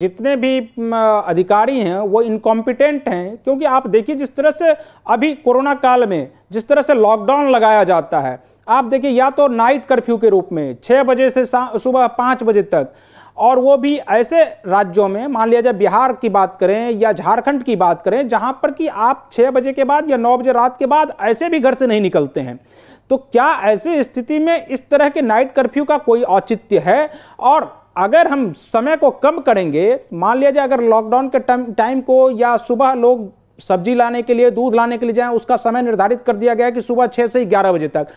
जितने भी अधिकारी हैं वो इनकॉम्पिटेंट हैं, क्योंकि आप देखिए जिस तरह से अभी कोरोना काल में जिस तरह से लॉकडाउन लगाया जाता है, आप देखिए या तो नाइट कर्फ्यू के रूप में 6 बजे से सुबह 5 बजे तक, और वो भी ऐसे राज्यों में, मान लिया जाए बिहार की बात करें या झारखंड की बात करें, जहां पर कि आप 6 बजे के बाद या 9 बजे रात के बाद ऐसे भी घर से नहीं निकलते हैं। तो क्या ऐसी स्थिति में इस तरह के नाइट कर्फ्यू का कोई औचित्य है? और अगर हम समय को कम करेंगे, मान लिया जाए अगर लॉकडाउन के टाइम को, या सुबह लोग सब्जी लाने के लिए, दूध लाने के लिए जाएं, उसका समय निर्धारित कर दिया गया कि सुबह 6 से 11 बजे तक,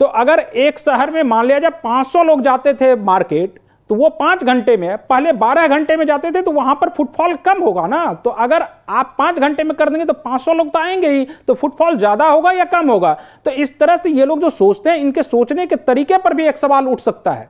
तो अगर एक शहर में मान लिया जाए 500 लोग जाते थे मार्केट, तो वो 5 घंटे में, पहले 12 घंटे में जाते थे, तो वहां पर फुटफॉल कम होगा ना। तो अगर आप 5 घंटे में कर देंगे तो 500 लोग तो आएंगे ही, तो फुटफॉल ज्यादा होगा या कम होगा? तो इस तरह से ये लोग जो सोचते हैं, इनके सोचने के तरीके पर भी एक सवाल उठ सकता है।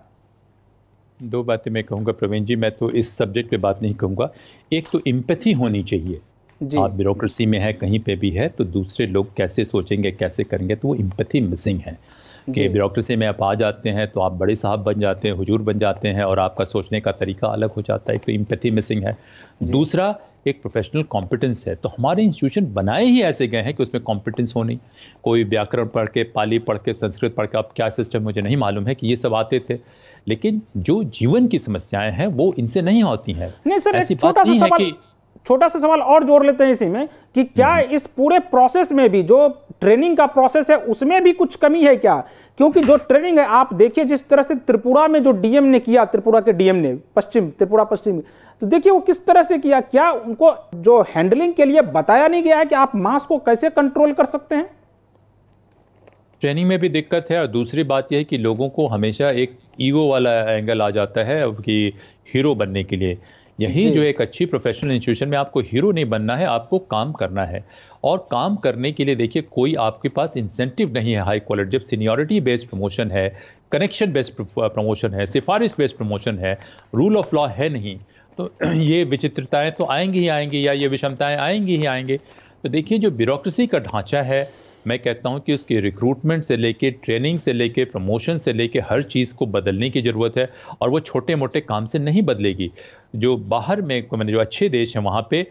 दो बातें मैं कहूंगा प्रवीण जी, मैं तो इस सब्जेक्ट पे बात नहीं कहूंगा। एक तो एम्पैथी होनी चाहिए। आप ब्यूरोक्रेसी में है, कहीं पे भी है, तो दूसरे लोग कैसे सोचेंगे, कैसे करेंगे, तो वो एम्पैथी मिसिंग है। कि ब्यूरोक्रेसी में आप आ जाते हैं तो आप बड़े साहब बन जाते हैं, हुजूर बन जाते हैं, और आपका सोचने का तरीका अलग हो जाता है। तो एम्पैथी मिसिंग है। दूसरा, एक प्रोफेशनल कॉम्पिटेंस है। तो हमारे इंस्टीट्यूशन बनाए ही ऐसे गए हैं कि उसमें कॉम्पिटेंस हो नहीं। कोई व्याकरण पढ़ के, पाली पढ़ के, संस्कृत पढ़ के, अब क्या सिस्टम मुझे नहीं मालूम है, कि ये सब आते थे, लेकिन जो जीवन की समस्याएं हैं वो इनसे नहीं होती हैं। नहीं सर, ऐसी छोटा सा सवाल और जोड़ लेते हैं इसी में, कि क्या इस पूरे प्रोसेस में भी, जो ट्रेनिंग का प्रोसेस है, उसमें भी कुछ कमी है क्या? क्योंकि जो ट्रेनिंग है, आप देखिए जिस तरह से त्रिपुरा में जो डीएम ने किया, त्रिपुरा के डीएम ने त्रिपुरा पश्चिम, तो देखिए वो किस तरह से किया। क्या उनको जो हैंडलिंग के लिए बताया नहीं गया है कि आप मास को कैसे कंट्रोल कर सकते हैं? ट्रेनिंग में भी दिक्कत है। और दूसरी बात यह है कि लोगों को हमेशा एक ईगो वाला एंगल आ जाता है कि हीरो बनने के लिए। यही जो एक अच्छी प्रोफेशनल इंस्टीट्यूशन में आपको हीरो नहीं बनना है, आपको काम करना है। और काम करने के लिए देखिए कोई आपके पास इंसेंटिव नहीं है हाई क्वालिटी। जब सीनियरिटी बेस्ड प्रमोशन है, कनेक्शन बेस्ड प्रमोशन है, सिफारिश बेस्ड प्रमोशन है, रूल ऑफ लॉ है नहीं, तो ये विचित्रताएं तो आएंगी ही आएंगी, या ये विषमताएं आएंगी ही आएंगे। तो देखिए जो ब्यूरोक्रेसी का ढांचा है, मैं कहता हूं कि उसकी रिक्रूटमेंट से लेके, ट्रेनिंग से लेके, प्रमोशन से लेके, हर चीज़ को बदलने की ज़रूरत है। और वो छोटे मोटे काम से नहीं बदलेगी। जो बाहर में, मैंने जो अच्छे देश हैं वहाँ पे,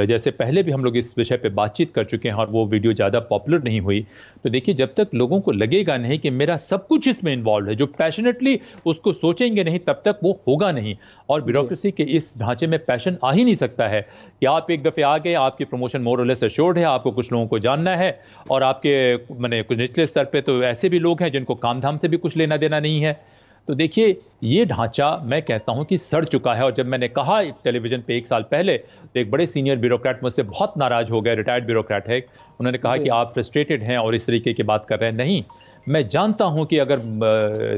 जैसे पहले भी हम लोग इस विषय पे बातचीत कर चुके हैं और वो वीडियो ज़्यादा पॉपुलर नहीं हुई। तो देखिए जब तक लोगों को लगेगा नहीं कि मेरा सब कुछ इसमें इन्वॉल्व है, जो पैशनेटली उसको सोचेंगे नहीं, तब तक वो होगा नहीं। और ब्यूरोक्रेसी के इस ढांचे में पैशन आ ही नहीं सकता है कि आप एक दफ़े आ गए, आपकी प्रमोशन मोर और लेस एश्योर्ड है, आपको कुछ लोगों को जानना है, और आपके मैंने कुछ निचले स्तर पर तो ऐसे भी लोग हैं जिनको काम धाम से भी कुछ लेना देना नहीं है। तो देखिए ये ढांचा मैं कहता हूं कि सड़ चुका है। और जब मैंने कहा टेलीविजन पे 1 साल पहले, तो एक बड़े सीनियर ब्यूरोक्रेट मुझसे बहुत नाराज हो गए, रिटायर्ड ब्यूरोक्रेट है। उन्होंने कहा कि आप फ्रस्ट्रेटेड हैं और इस तरीके की बात कर रहे हैं। नहीं, मैं जानता हूं कि अगर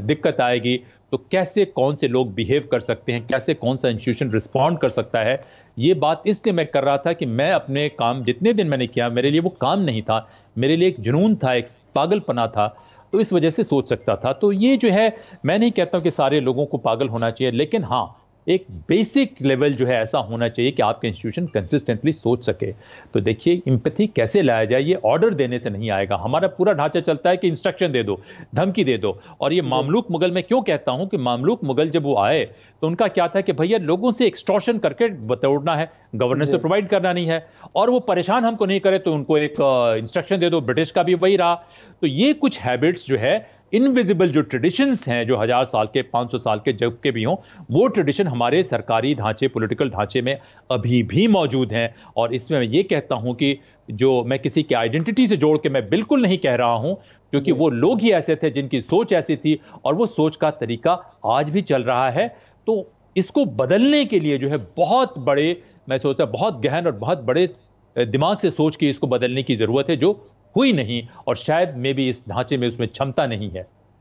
दिक्कत आएगी तो कैसे कौन से लोग बिहेव कर सकते हैं, कैसे कौन सा इंस्टीट्यूशन रिस्पॉन्ड कर सकता है। ये बात इसलिए मैं कर रहा था कि मैं अपने काम जितने दिन मैंने किया, मेरे लिए वो काम नहीं था, मेरे लिए एक जुनून था, एक पागलपना था। तो इस वजह से सोच सकता था। तो ये जो है, मैं नहीं कहता हूं कि सारे लोगों को पागल होना चाहिए, लेकिन हाँ एक बेसिक लेवल जो है ऐसा होना चाहिए कि आपके इंस्टीट्यूशन कंसिस्टेंटली सोच सके। तो देखिए एम्पैथी कैसे लाया जाए, ये ऑर्डर देने से नहीं आएगा। हमारा पूरा ढांचा चलता है कि इंस्ट्रक्शन दे दो, धमकी दे दो। और ये मामलूक मुगल, मैं क्यों कहता हूं कि मामलूक मुगल जब वो आए तो उनका क्या था कि भैया लोगों से एक्सटॉर्शन करके बतौड़ना है, गवर्नेंस तो प्रोवाइड करना नहीं है, और वो परेशान हमको नहीं करे तो उनको एक इंस्ट्रक्शन दे दो। ब्रिटिश का भी वही रहा। तो ये कुछ हैबिट्स जो है, इनविजिबल जो ट्रेडिशंस हैं, जो 1000 साल के, 500 साल के जब के भी हों, वो ट्रेडिशन हमारे सरकारी ढांचे, पॉलिटिकल ढांचे में अभी भी मौजूद हैं। और इसमें मैं ये कहता हूं कि जो मैं किसी की आइडेंटिटी से जोड़ के मैं बिल्कुल नहीं कह रहा हूं, क्योंकि वो लोग ही ऐसे थे जिनकी सोच ऐसी थी, और वो सोच का तरीका आज भी चल रहा है। तो इसको बदलने के लिए जो है बहुत बड़े, मैं सोचता बहुत गहन और बहुत बड़े दिमाग से सोच के इसको बदलने की जरूरत है, जो हुई नहीं, और शायद में भी इस ढांचे में उसमें क्षमता नहीं है।